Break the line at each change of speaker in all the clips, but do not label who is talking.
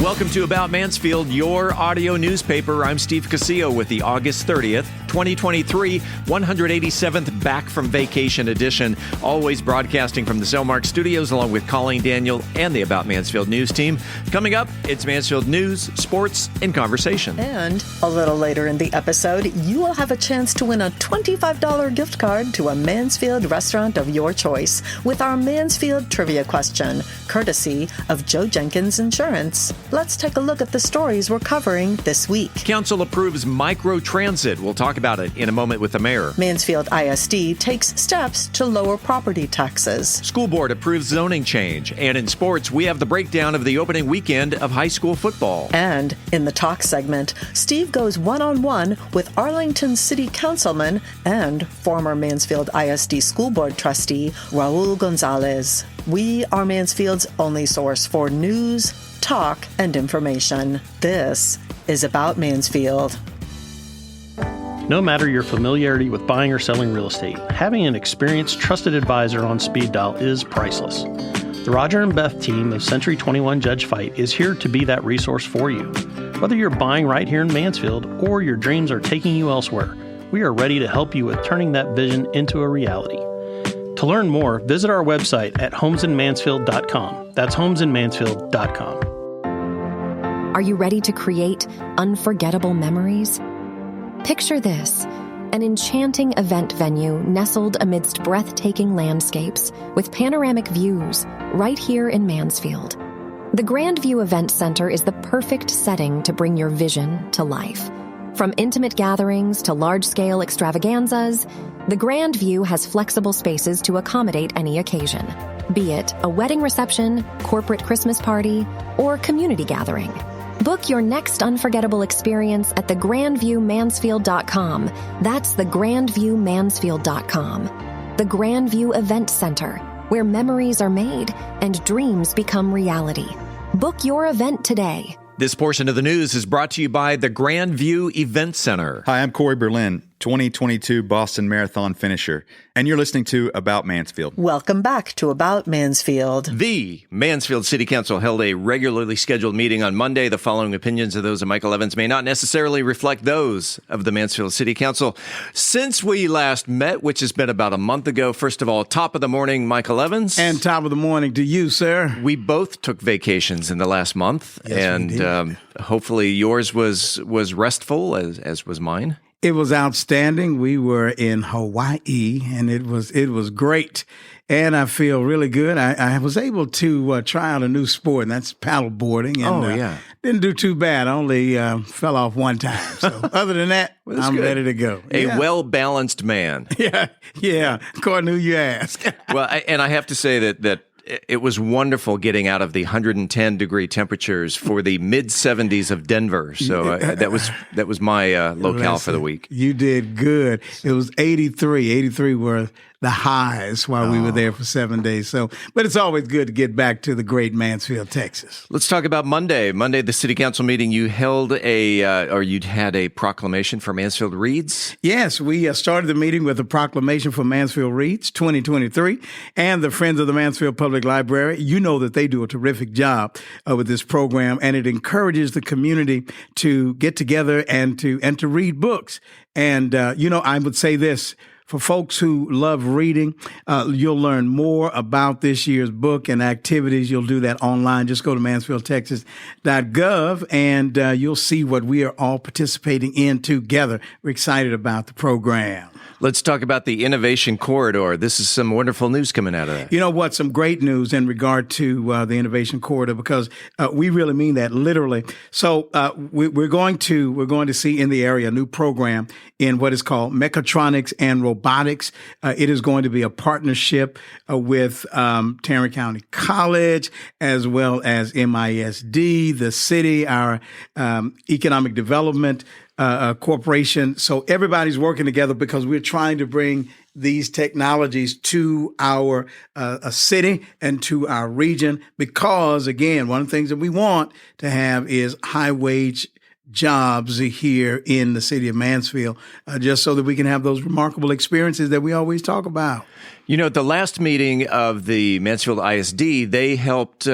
Welcome to About Mansfield, your audio newspaper. I'm Steve Casillo with the August 30th, 2023, 187th Back from Vacation edition. Always broadcasting from the Cellmark studios along with Colleen Daniel and the About Mansfield news team. Coming up, it's Mansfield news, sports, and conversation.
And a little later in the episode, you will have a chance to win a $25 gift card to a Mansfield restaurant of your choice with our Mansfield Trivia Question, courtesy of Joe Jenkins Insurance. Let's take a look at the stories we're covering this week. Council approves micro-transit. We'll talk about it in a moment with the mayor. Mansfield ISD takes steps to lower property taxes. School board approves zoning change. And in sports, we have the breakdown of the opening weekend of high school football. And in the talk segment, Steve goes one-on-one with Arlington City Councilman and former Mansfield ISD School Board trustee Raul Gonzalez. We are Mansfield's only source for news, talk, and information. This is About Mansfield.
No matter your familiarity with buying or selling real estate, having an experienced, trusted advisor on speed dial is priceless. The Roger and Beth team of Century 21 Judge Fight is here to be that resource for you. Whether you're buying right here in Mansfield or your dreams are taking you elsewhere, we are ready to help you with turning that vision into a reality. To learn more, visit our website at homesinmansfield.com. That's homesinmansfield.com.
Are you ready to create unforgettable memories? Picture this, an enchanting event venue nestled amidst breathtaking landscapes with panoramic views right here in Mansfield. The Grandview Event Center is the perfect setting to bring your vision to life. From intimate gatherings to large-scale extravaganzas, the Grandview has flexible spaces to accommodate any occasion, be it a wedding reception, corporate Christmas party, or community gathering. Book your next unforgettable experience at thegrandviewmansfield.com. That's thegrandviewmansfield.com. The Grandview Event Center, where memories are made and dreams become reality. Book your event today.
This portion of the news is brought to you by the Grandview Event Center.
Hi, I'm Corey Berlin, 2022 Boston Marathon finisher, and you're listening to About Mansfield.
Welcome back to About Mansfield.
The Mansfield City Council held a regularly scheduled meeting on Monday. The following opinions of those of Michael Evans may not necessarily reflect those of the Mansfield City Council. Since we last met, which has been about a month ago, first of all, top of the morning, Michael Evans.
And top of the morning to you, sir.
We both took vacations in the last month,
yes,
and hopefully yours was restful, as was mine.
It was outstanding. We were in Hawaii, and it was great. And I feel really good. I was able to try out a new sport, and that's paddle boarding. And, didn't do too bad. I only fell off one time. So other than that, I'm ready to go.
A well-balanced man.
Yeah. According to who you ask.
Well, and I have to say that it was wonderful getting out of the 110-degree temperatures for the mid-70s of Denver. So that was my locale for the week.
You did good. It was 83. 83 were the highs while we were there for 7 days. So, but it's always good to get back to the great Mansfield, Texas.
Let's talk about Monday. Monday, the city council meeting. You held you'd had a proclamation for Mansfield Reads.
Yes, we started the meeting with a proclamation for Mansfield Reads 2023, and the Friends of the Mansfield Public Library. You know that they do a terrific job with this program, and it encourages the community to get together and to read books. And I would say this. For folks who love reading, you'll learn more about this year's book and activities. You'll do that online. Just go to mansfieldtexas.gov, and you'll see what we are all participating in together. We're excited about the program.
Let's talk about the Innovation Corridor. This is some wonderful news coming out of that.
You know what? Some great news in regard to the Innovation Corridor, because we really mean that literally. So we're going to see in the area a new program in what is called mechatronics and robotics. It is going to be a partnership with Tarrant County College, as well as MISD, the city, our economic development corporation. So everybody's working together because we're trying to bring these technologies to our city and to our region, because, again, one of the things that we want to have is high-wage jobs here in the city of Mansfield, just so that we can have those remarkable experiences that we always talk about.
You know, at the last meeting of the Mansfield ISD, they helped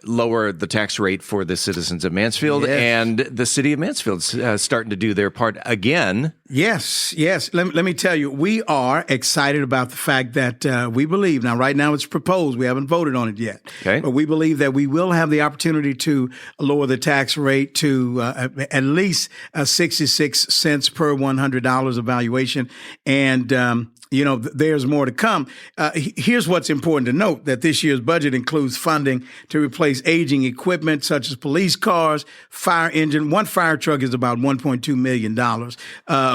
lower the tax rate for the citizens of Mansfield, and the city of Mansfield's starting to do their part again.
Yes. Let me tell you, we are excited about the fact that we believe, now right now it's proposed, we haven't voted on it yet, but we believe that we will have the opportunity to lower the tax rate to at least 66 cents per $100 evaluation. And there's more to come. Here's what's important to note, that this year's budget includes funding to replace aging equipment such as police cars, fire engine. One fire truck is about $1.2 million.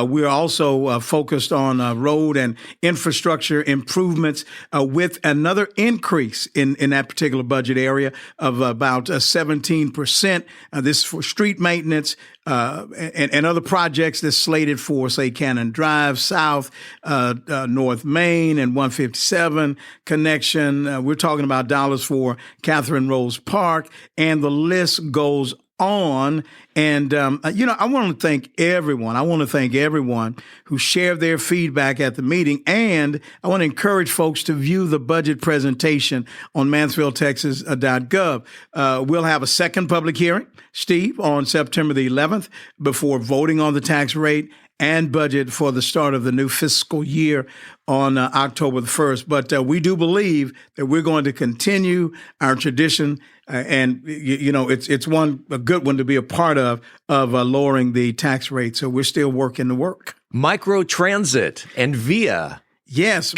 We're also focused on road and infrastructure improvements with another increase in that particular budget area of about 17%. This is for street maintenance, and other projects that's slated for, say, Cannon Drive South, North Main, and 157 connection. We're talking about dollars for Catherine Rose Park, and the list goes on. And, I want to thank everyone. I want to thank everyone who shared their feedback at the meeting. And I want to encourage folks to view the budget presentation on MansfieldTexas.gov. We'll have a second public hearing, Steve, on September the 11th before voting on the tax rate and budget for the start of the new fiscal year on October the 1st. But we do believe that we're going to continue our tradition, and it's a good one to be a part of lowering the tax rate. So we're still working the work.
Micro transit and VIA.
Yes,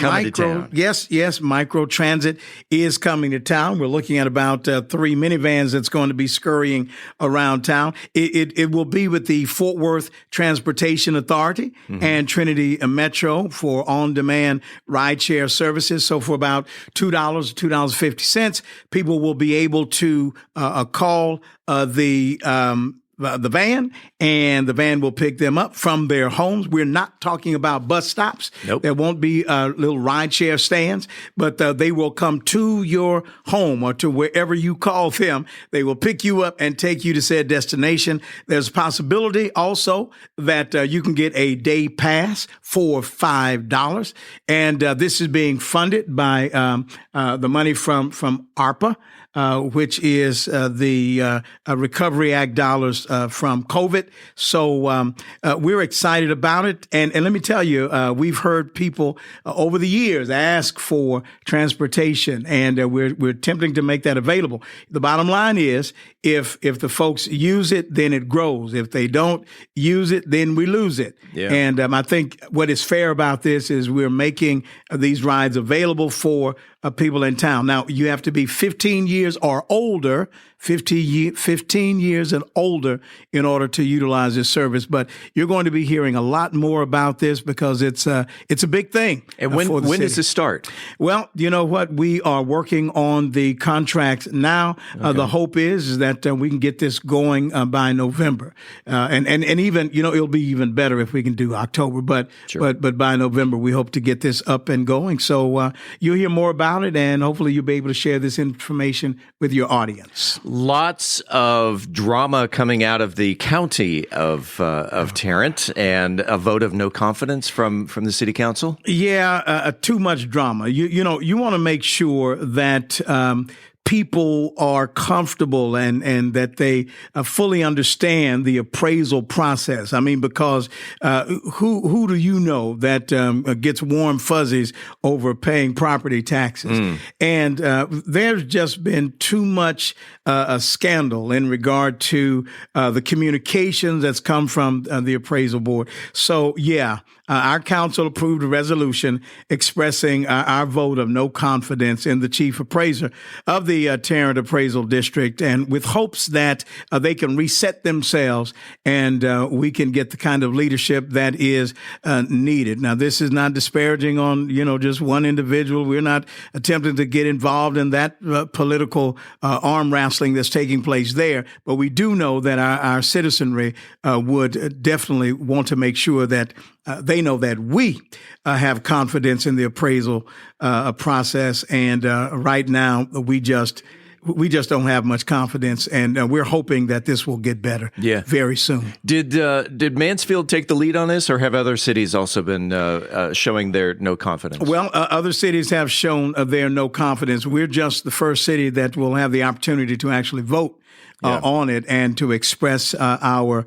Micro Transit is coming to town. We're looking at about 3 minivans that's going to be scurrying around town. It will be with the Fort Worth Transportation Authority and Trinity Metro for on-demand rideshare services. So for about $2, $2.50, people will be able to call the van, and the van will pick them up from their homes. We're not talking about bus stops.
Nope.
There won't be little rideshare stands, but they will come to your home or to wherever you call them. They will pick you up and take you to said destination. There's a possibility also that you can get a day pass for $5. And this is being funded by the money from ARPA, which is the Recovery Act dollars from COVID. So we're excited about it. And let me tell you, we've heard people over the years ask for transportation, and we're attempting to make that available. The bottom line is, if the folks use it, then it grows. If they don't use it, then we lose it. Yeah. And I think what is fair about this is we're making these rides available for people in town. Now, you have to be 15 years or older, 15 years and older in order to utilize this service. But you're going to be hearing a lot more about this because it's a big thing.
And when does this start?
Well, you know what? We are working on the contracts now. Okay. The hope is that we can get this going by November. And even, it'll be even better if we can do October. But by November, we hope to get this up and going. So you'll hear more about it, and hopefully you'll be able to share this information with your audience.
Lots of drama coming out of the county of Tarrant, and a vote of no confidence from the city council.
Yeah, too much drama. You want to make sure that people are comfortable and that they fully understand the appraisal process. I mean, because who do you know that gets warm fuzzies over paying property taxes? And there's just been too much a scandal in regard to the communications that's come from the appraisal board. So, yeah. Our council approved a resolution expressing our vote of no confidence in the chief appraiser of the Tarrant Appraisal District, and with hopes that they can reset themselves and we can get the kind of leadership that is needed. Now, this is not disparaging on, just one individual. We're not attempting to get involved in that political arm wrestling that's taking place there, but we do know that our citizenry would definitely want to make sure that they know that we have confidence in the appraisal process. And right now, we just we just don't have much confidence, and we're hoping that this will get better very soon.
Did Mansfield take the lead on this, or have other cities also been showing their no confidence?
Well, other cities have shown their no confidence. We're just the first city that will have the opportunity to actually vote on it and to express our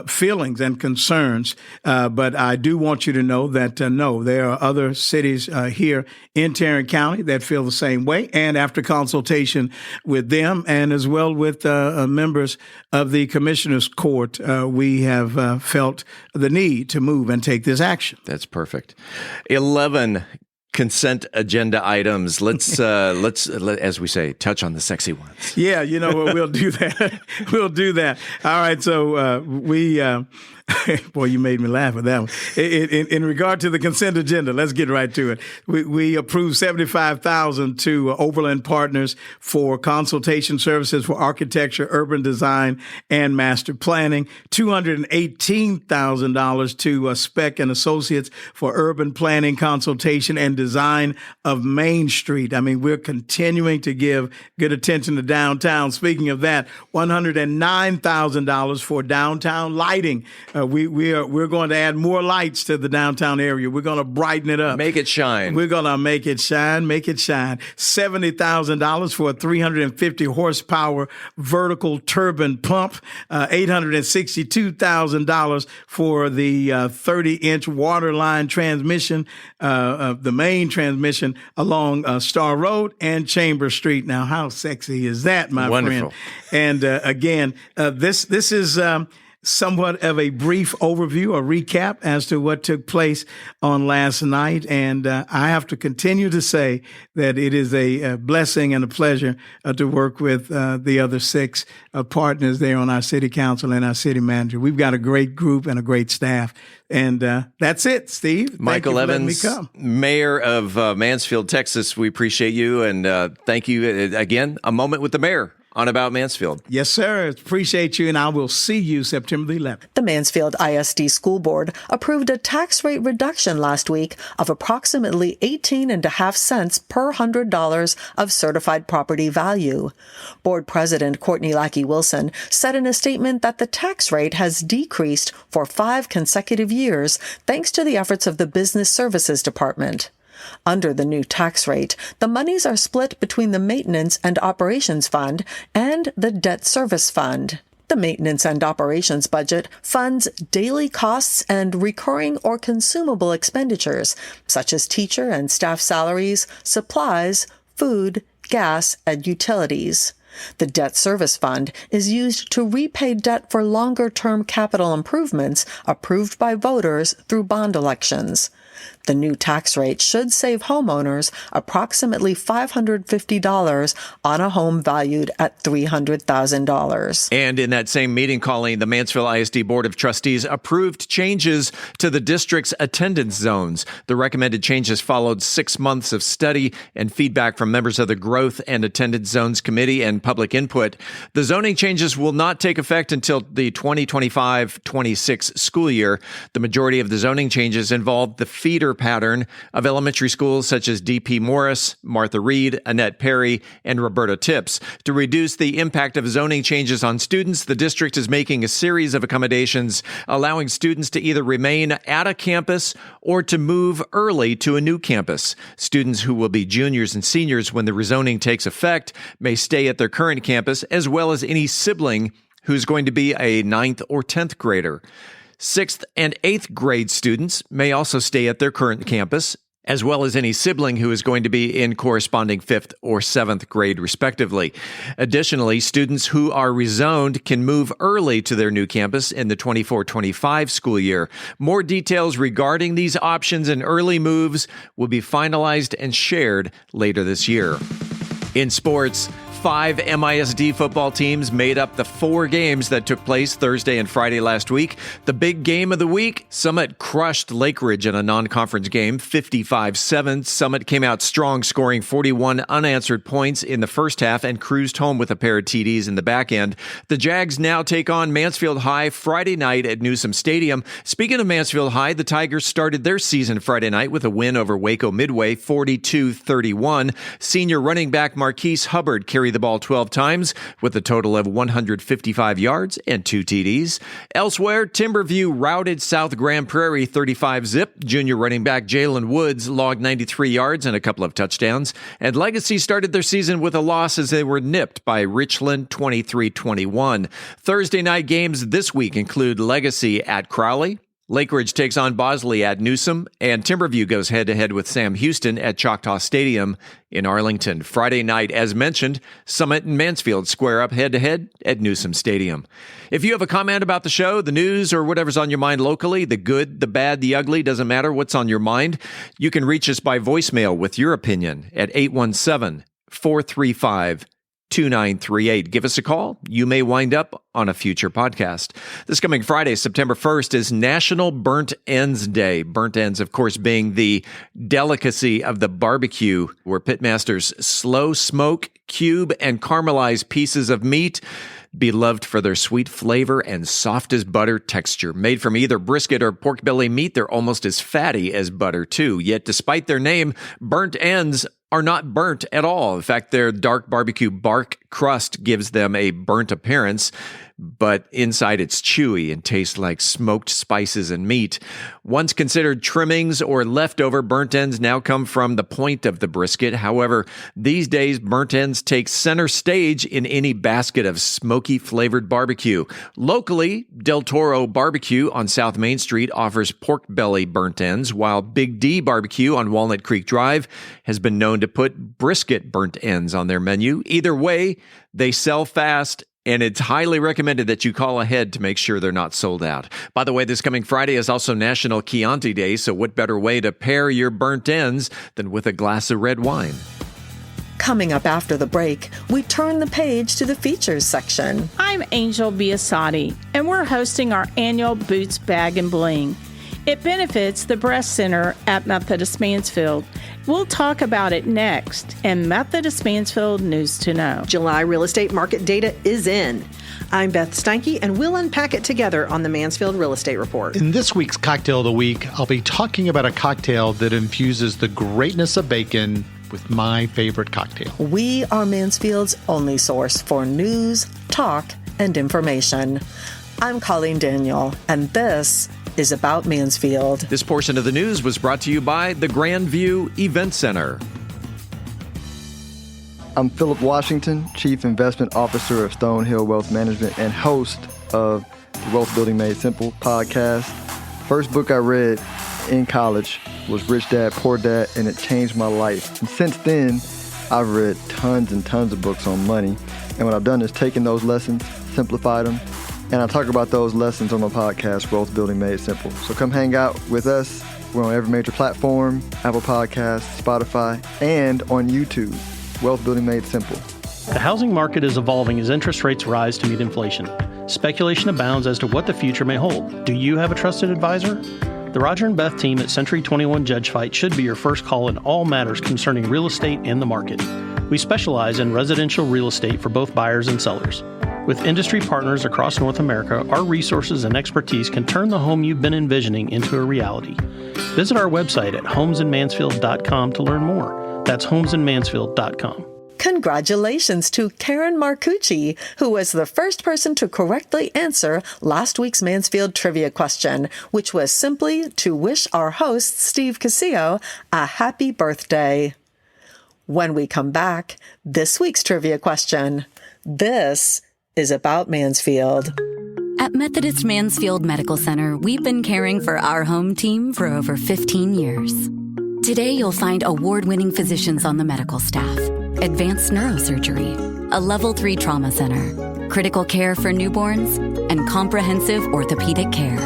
feelings and concerns. But I do want you to know that, no, there are other cities here in Tarrant County that feel the same way. And after consultation with them and as well with members of the Commissioner's Court, we have felt the need to move and take this action.
That's perfect. 11 consent agenda items. Let's, as we say, touch on the sexy ones.
Yeah, you know what? We'll do that. We'll do that. All right. So boy, you made me laugh with that one. In regard to the consent agenda, let's get right to it. We approved $75,000 to Overland Partners for consultation services for architecture, urban design, and master planning. $218,000 to Speck and Associates for urban planning, consultation, and design of Main Street. I mean, we're continuing to give good attention to downtown. Speaking of that, $109,000 for downtown lighting. We're going to add more lights to the downtown area. We're going to brighten it up.
Make it shine.
We're going to make it shine, make it shine. $70,000 for a 350 horsepower vertical turbine pump. $862,000 for the 30-inch water line transmission, the main transmission along Star Road and Chambers Street. Now, how sexy is that, my
Wonderful.
friend? And again, this is somewhat of a brief overview, a recap as to what took place on last night. And I have to continue to say that it is a blessing and a pleasure to work with the other 6 partners there on our city council and our city manager. We've got a great group and a great staff. And that's it, Steve.
Michael
Evans,
Mayor of Mansfield, Texas. We appreciate you. And thank you again. A moment with the mayor on About Mansfield.
Yes, sir. Appreciate you, and I will see you September the 11th.
The Mansfield ISD School Board approved a tax rate reduction last week of approximately 18.5 cents per $100 of certified property value. Board President Courtney Lackey-Wilson said in a statement that the tax rate has decreased for 5 consecutive years thanks to the efforts of the Business Services Department. Under the new tax rate, the monies are split between the Maintenance and Operations Fund and the Debt Service Fund. The Maintenance and Operations budget funds daily costs and recurring or consumable expenditures, such as teacher and staff salaries, supplies, food, gas, and utilities. The Debt Service Fund is used to repay debt for longer-term capital improvements approved by voters through bond elections. The new tax rate should save homeowners approximately $550 on a home valued at $300,000.
And in that same meeting, Colleen, the Mansfield ISD Board of Trustees approved changes to the district's attendance zones. The recommended changes followed 6 months of study and feedback from members of the Growth and Attendance Zones Committee and public input. The zoning changes will not take effect until the 2025-26 school year. The majority of the zoning changes involved the feeder pattern of elementary schools such as D.P. Morris, Martha Reed, Annette Perry, and Roberta Tips. To reduce the impact of zoning changes on students, the district is making a series of accommodations, allowing students to either remain at a campus or to move early to a new campus. Students who will be juniors and seniors when the rezoning takes effect may stay at their current campus, as well as any sibling who's going to be a 9th or 10th grader. 6th and 8th grade students may also stay at their current campus, as well as any sibling who is going to be in corresponding 5th or 7th grade, respectively. Additionally, students who are rezoned can move early to their new campus in the 24-25 school year. More details regarding these options and early moves will be finalized and shared later this year. In sports, 5 MISD football teams made up the 4 games that took place Thursday and Friday last week. The big game of the week, Summit crushed Lake Ridge in a non-conference game, 55-7. Summit came out strong, scoring 41 unanswered points in the first half and cruised home with a pair of TDs in the back end. The Jags now take on Mansfield High Friday night at Newsom Stadium. Speaking of Mansfield High, the Tigers started their season Friday night with a win over Waco Midway, 42-31. Senior running back Marquise Hubbard carried the ball 12 times with a total of 155 yards and 2 TDs. Elsewhere, Timberview routed South Grand Prairie 35-zip. Junior running back Jalen Woods logged 93 yards and a couple of touchdowns. And Legacy started their season with a loss as they were nipped by Richland 23-21. Thursday night games this week include Legacy at Crowley. Lake Ridge takes on Bosley at Newsom, and Timberview goes head-to-head with Sam Houston at Choctaw Stadium in Arlington. Friday night, as mentioned, Summit and Mansfield square up head-to-head at Newsom Stadium. If you have a comment about the show, the news, or whatever's on your mind locally, the good, the bad, the ugly, doesn't matter what's on your mind, you can reach us by voicemail with your opinion at 817-435-2938. Give us a call. You may wind up on a future podcast. This coming Friday, September 1st, is National Burnt Ends Day. Burnt ends, of course, being the delicacy of the barbecue, where pitmasters slow smoke, cube, and caramelize pieces of meat, beloved for their sweet flavor and soft as butter texture. Made from either brisket or pork belly meat, they're almost as fatty as butter, too. Yet, despite their name, burnt ends are not burnt at all. In fact, their dark barbecue bark crust gives them a burnt appearance, but inside it's chewy and tastes like smoked spices and meat. Once considered trimmings or leftover, burnt ends now come from the point of the brisket. However, these days, burnt ends take center stage in any basket of smoky flavored barbecue. Locally, Del Toro Barbecue on South Main Street offers pork belly burnt ends, while Big D Barbecue on Walnut Creek Drive has been known to put brisket burnt ends on their menu. Either way, they sell fast, and it's highly recommended that you call ahead to make sure they're not sold out. By the way, this coming Friday is also National Chianti Day, so what better way to pair your burnt ends than with a glass of red wine?
Coming up after the break, we turn the page to the features section.
I'm Angel Biasatti, and we're hosting our annual Boots, Bag, and Bling. It benefits the Breast Center at Methodist Mansfield. We'll talk about it next in Methodist Mansfield News to Know.
July real estate market data is in. I'm Beth Steinke, and we'll unpack it together on the Mansfield Real Estate Report.
In this week's Cocktail of the Week, I'll be talking about a cocktail that infuses the greatness of bacon with my favorite cocktail.
We are Mansfield's only source for news, talk, and information. I'm Colleen Daniel, and this is About Mansfield.
This portion of the news was brought to you by the Grandview Event Center.
I'm Philip Washington, Chief Investment Officer of Stonehill Wealth Management and host of the Wealth Building Made Simple podcast. First book I read in college was Rich Dad, Poor Dad, and it changed my life. And since then, I've read tons and tons of books on money. And what I've done is taken those lessons, simplified them, and I talk about those lessons on my podcast, Wealth Building Made Simple. So come hang out with us. We're on every major platform, Apple Podcasts, Spotify, and on YouTube, Wealth Building Made Simple.
The housing market is evolving as interest rates rise to meet inflation. Speculation abounds as to what the future may hold. Do you have a trusted advisor? The Roger and Beth team at Century 21 Judge Fight should be your first call in all matters concerning real estate and the market. We specialize in residential real estate for both buyers and sellers. With industry partners across North America, our resources and expertise can turn the home you've been envisioning into a reality. Visit our website at homesinmansfield.com to learn more. That's homesinmansfield.com.
Congratulations to Karen Marcucci, who was the first person to correctly answer last week's Mansfield Trivia Question, which was simply to wish our host, Steve Casillo, a happy birthday. When we come back, this week's Trivia Question. This is About Mansfield.
At Methodist Mansfield Medical Center, we've been caring for our home team for over 15 years. Today, you'll find award-winning physicians on the medical staff, advanced neurosurgery, a Level 3 trauma center, critical care for newborns, and comprehensive orthopedic care.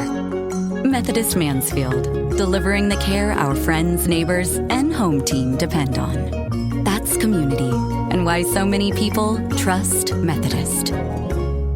Methodist Mansfield, delivering the care our friends, neighbors, and home team depend on. That's community, and why so many people trust Methodist.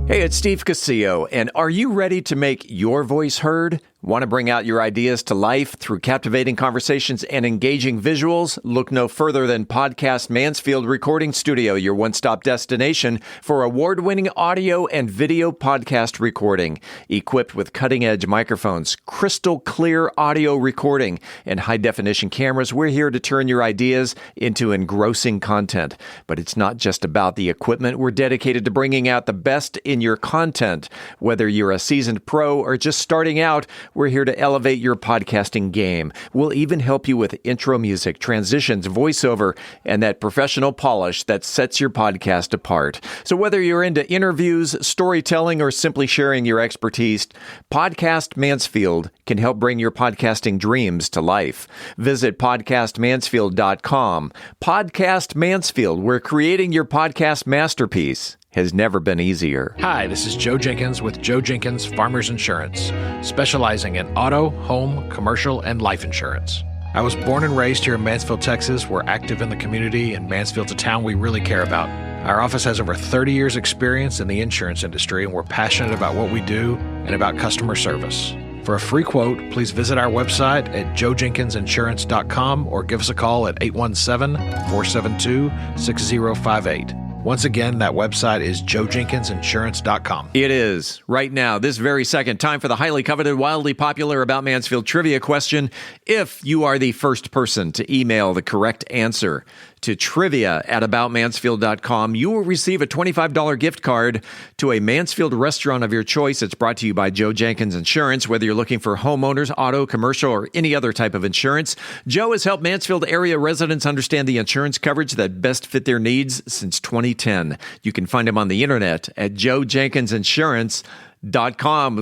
Hey, it's Steve Casillo, and are you ready to make your voice heard? Want to bring out your ideas to life through captivating conversations and engaging visuals? Look no further than Podcast Mansfield Recording Studio, your one-stop destination for award-winning audio and video podcast recording. Equipped with cutting-edge microphones, crystal clear audio recording, and high-definition cameras, we're here to turn your ideas into engrossing content. But it's not just about the equipment. We're dedicated to bringing out the best in your content. Whether you're a seasoned pro or just starting out, we're here to elevate your podcasting game. We'll even help you with intro music, transitions, voiceover, and that professional polish that sets your podcast apart. So whether you're into interviews, storytelling, or simply sharing your expertise, Podcast Mansfield can help bring your podcasting dreams to life. Visit podcastmansfield.com. Podcast Mansfield, where creating your podcast masterpiece has never been easier.
Hi, this is Joe Jenkins with Joe Jenkins Farmers Insurance, specializing in auto, home, commercial, and life insurance. I was born and raised here in Mansfield, Texas. We're active in the community, and Mansfield's a town we really care about. Our office has over 30 years' experience in the insurance industry, and we're passionate about what we do and about customer service. For a free quote, please visit our website at joejenkinsinsurance.com or give us a call at 817-472-6058. Once again, that website is joejenkinsinsurance.com.
It is. Right now, this very second, time for the highly coveted, wildly popular About Mansfield Trivia Question. If you are the first person to email the correct answer to trivia@aboutmansfield.com, you will receive a $25 gift card to a Mansfield restaurant of your choice. It's brought to you by Joe Jenkins Insurance. Whether you're looking for homeowners, auto, commercial, or any other type of insurance, Joe has helped Mansfield area residents understand the insurance coverage that best fit their needs since 2010. You can find him on the internet at joejenkinsinsurance.com.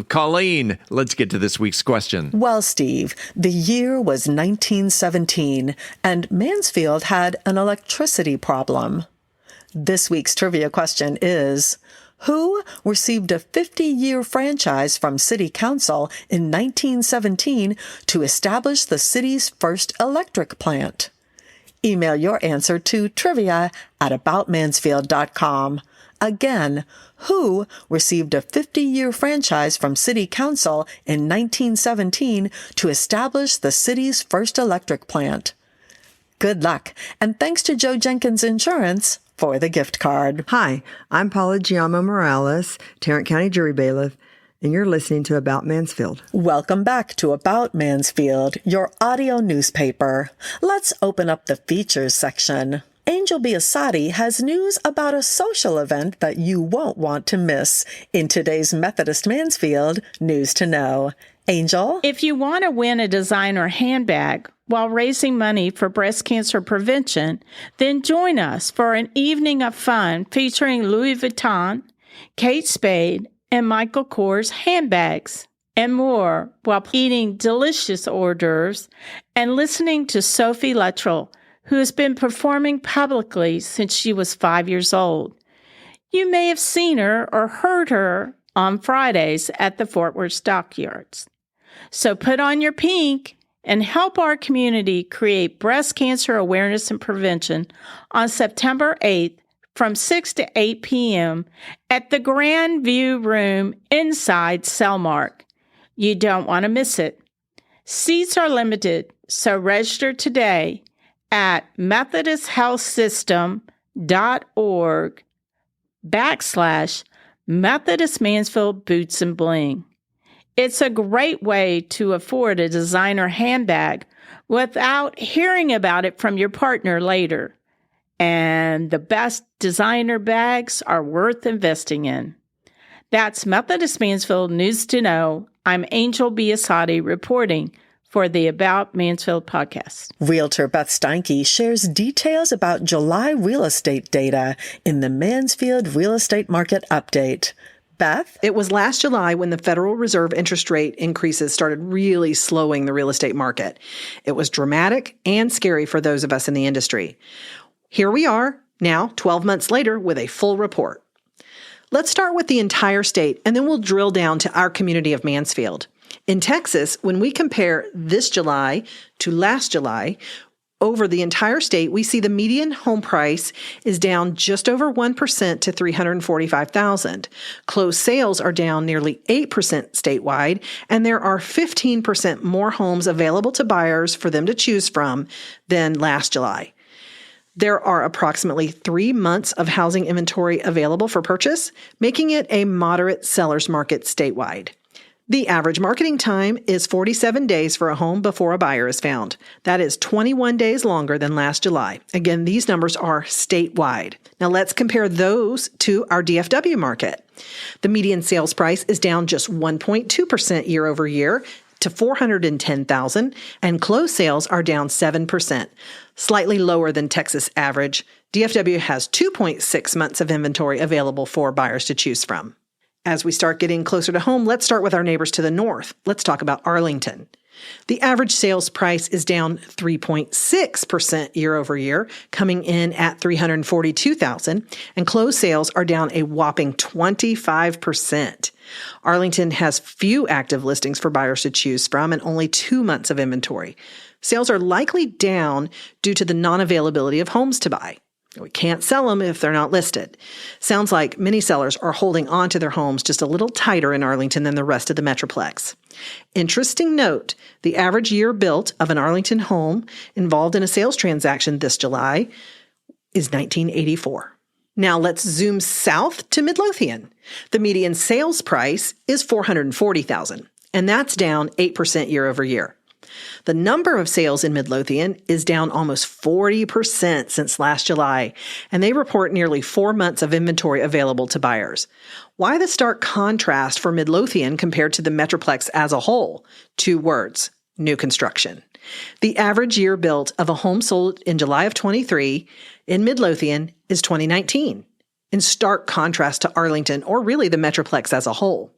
Colleen, let's get to this week's question.
Well, Steve, the year was 1917, and Mansfield had an electricity problem. This week's trivia question is, who received a 50-year franchise from City Council in 1917 to establish the city's first electric plant? Email your answer to trivia@aboutmansfield.com. Again, who received a 50-year franchise from City Council in 1917 to establish the city's first electric plant? Good luck, and thanks to Joe Jenkins Insurance for the gift card.
Hi, I'm Paula Giammo Morales, Tarrant County Jury Bailiff, and you're listening to About Mansfield.
Welcome back to About Mansfield, your audio newspaper. Let's open up the features section. Angel Biasatti has news about a social event that you won't want to miss in today's Methodist Mansfield News to Know. Angel?
If you want to win a designer handbag while raising money for breast cancer prevention, then join us for an evening of fun featuring Louis Vuitton, Kate Spade, and Michael Kors handbags and more while eating delicious hors d'oeuvres and listening to Sophie Luttrell, who has been performing publicly since she was 5 years old. You may have seen her or heard her on Fridays at the Fort Worth Stockyards. So put on your pink and help our community create breast cancer awareness and prevention on September 8th from 6 to 8 p.m. at the Grand View Room inside Cellmark. You don't want to miss it. Seats are limited, so register today at methodisthealthsystem.org/Methodist Mansfield Boots and Bling. It's a great way to afford a designer handbag without hearing about it from your partner later. And the best designer bags are worth investing in. That's Methodist Mansfield News to Know. I'm Angel Biasatti reporting for the About Mansfield podcast.
Realtor Beth Steinke shares details about July real estate data in the Mansfield Real Estate Market update. Beth?
It was last July when the Federal Reserve interest rate increases started really slowing the real estate market. It was dramatic and scary for those of us in the industry. Here we are now, 12 months later, with a full report. Let's start with the entire state, and then we'll drill down to our community of Mansfield. In Texas, when we compare this July to last July, Over the entire state, we see the median home price is down just over 1% to $345,000. Closed sales are down nearly 8% statewide, and there are 15% more homes available to buyers for them to choose from than last July. There are approximately 3 months of housing inventory available for purchase, making it a moderate seller's market statewide. The average marketing time is 47 days for a home before a buyer is found. That is 21 days longer than last July. Again, these numbers are statewide. Now let's compare those to our DFW market. The median sales price is down just 1.2% year over year to $410,000, and closed sales are down 7%, slightly lower than Texas average. DFW has 2.6 months of inventory available for buyers to choose from. As we start getting closer to home, let's start with our neighbors to the north. Let's talk about Arlington. The average sales price is down 3.6% year over year, coming in at $342,000, and closed sales are down a whopping 25%. Arlington has few active listings for buyers to choose from and only 2 months of inventory. Sales are likely down due to the non-availability of homes to buy. We can't sell them if they're not listed. Sounds like many sellers are holding on to their homes just a little tighter in Arlington than the rest of the Metroplex. Interesting note, the average year built of an Arlington home involved in a sales transaction this July is 1984. Now let's zoom south to Midlothian. The median sales price is $440,000, and that's down 8% year over year. The number of sales in Midlothian is down almost 40% since last July, and they report nearly 4 months of inventory available to buyers. Why the stark contrast for Midlothian compared to the Metroplex as a whole? 2 words: new construction. The average year built of a home sold in July of 23 in Midlothian is 2019, in stark contrast to Arlington, or really the Metroplex as a whole.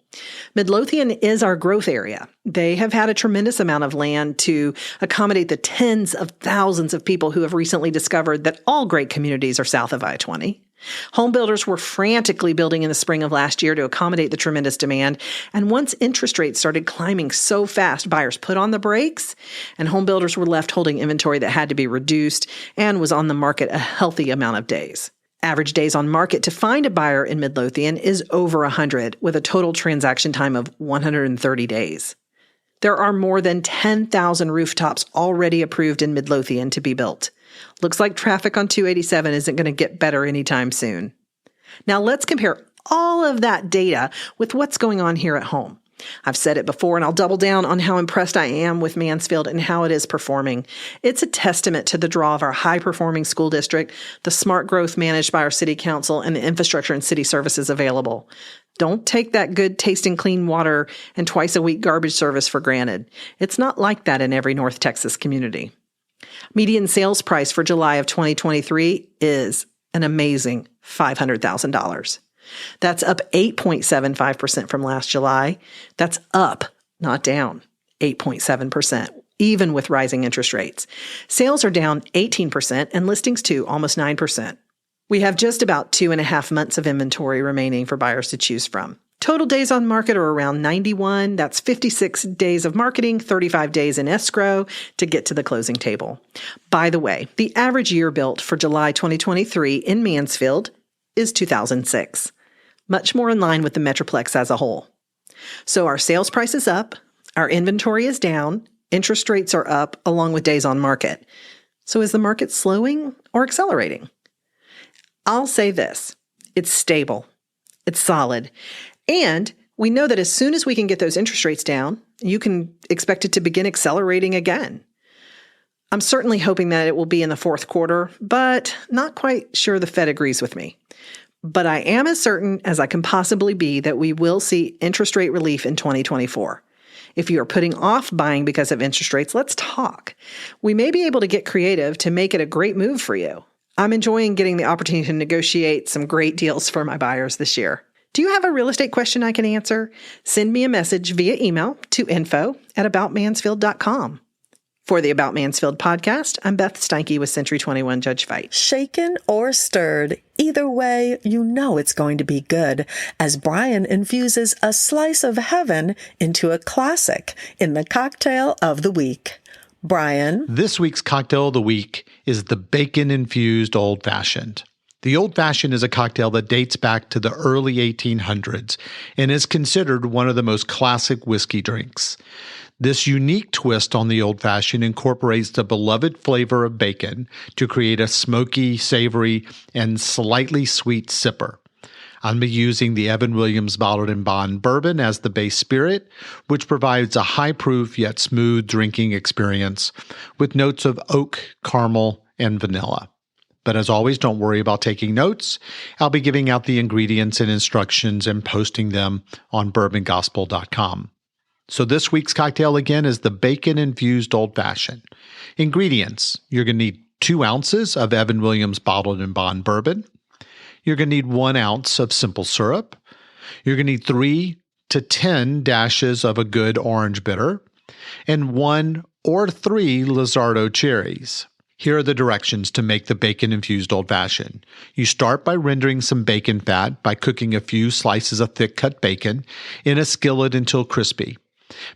Midlothian is our growth area. They have had a tremendous amount of land to accommodate the tens of thousands of people who have recently discovered that all great communities are south of I-20. Home builders were frantically building in the spring of last year to accommodate the tremendous demand, and once interest rates started climbing so fast, buyers put on the brakes, and home builders were left holding inventory that had to be reduced and was on the market a healthy amount of days. Average days on market to find a buyer in Midlothian is over 100, with a total transaction time of 130 days. There are more than 10,000 rooftops already approved in Midlothian to be built. Looks like traffic on 287 isn't going to get better anytime soon. Now let's compare all of that data with what's going on here at home. I've said it before, and I'll double down on how impressed I am with Mansfield and how it is performing. It's a testament to the draw of our high-performing school district, the smart growth managed by our city council, and the infrastructure and city services available. Don't take that good tasting clean water and twice-a-week garbage service for granted. It's not like that in every North Texas community. Median sales price for July of 2023 is an amazing $500,000. That's up 8.75% from last July. That's up, not down, 8.7%, even with rising interest rates. Sales are down 18% and listings too, almost 9%. We have just about 2.5 months of inventory remaining for buyers to choose from. Total days on market are around 91. That's 56 days of marketing, 35 days in escrow to get to the closing table. By the way, the average year built for July 2023 in Mansfield is 2006. Much more in line with the Metroplex as a whole. So our sales price is up, our inventory is down, interest rates are up, along with days on market. So is the market slowing or accelerating? I'll say this: it's stable, it's solid, and we know that as soon as we can get those interest rates down, you can expect it to begin accelerating again. I'm certainly hoping that it will be in the fourth quarter, but not quite sure the Fed agrees with me. But I am as certain as I can possibly be that we will see interest rate relief in 2024. If you are putting off buying because of interest rates, let's talk. We may be able to get creative to make it a great move for you. I'm enjoying getting the opportunity to negotiate some great deals for my buyers this year. Do you have a real estate question I can answer? Send me a message via email to info@aboutmansfield.com. For the About Mansfield podcast, I'm Beth Steinke with Century 21 Judge Fight.
Shaken or stirred, either way, you know it's going to be good as Brian infuses a slice of heaven into a classic in the cocktail of the week. Brian.
This week's cocktail of the week is the bacon-infused Old Fashioned. The Old Fashioned is a cocktail that dates back to the early 1800s and is considered one of the most classic whiskey drinks. This unique twist on the Old Fashioned incorporates the beloved flavor of bacon to create a smoky, savory, and slightly sweet sipper. I'll be using the Evan Williams Bottled in Bond bourbon as the base spirit, which provides a high-proof yet smooth drinking experience with notes of oak, caramel, and vanilla. But as always, don't worry about taking notes. I'll be giving out the ingredients and instructions and posting them on bourbongospel.com. So this week's cocktail again is the bacon-infused Old Fashioned. Ingredients: you're going to need 2 ounces of Evan Williams Bottled in Bond bourbon. You're going to need 1 ounce of simple syrup. You're going to need 3 to 10 dashes of a good orange bitter and 1 or 3 Lizardo cherries. Here are the directions to make the bacon-infused Old Fashioned. You start by rendering some bacon fat by cooking a few slices of thick-cut bacon in a skillet until crispy.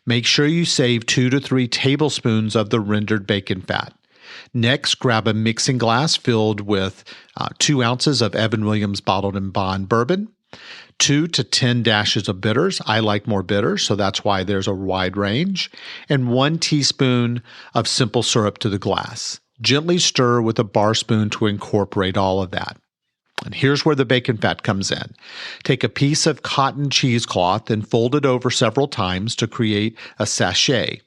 Make sure you save 2 to 3 tablespoons of the rendered bacon fat. Next, grab a mixing glass filled with 2 ounces of Evan Williams Bottled in Bond bourbon, 2 to 10 dashes of bitters. I like more bitters, so that's why there's a wide range, and 1 teaspoon of simple syrup to the glass. Gently stir with a bar spoon to incorporate all of that. And here's where the bacon fat comes in. Take a piece of cotton cheesecloth and fold it over several times to create a sachet.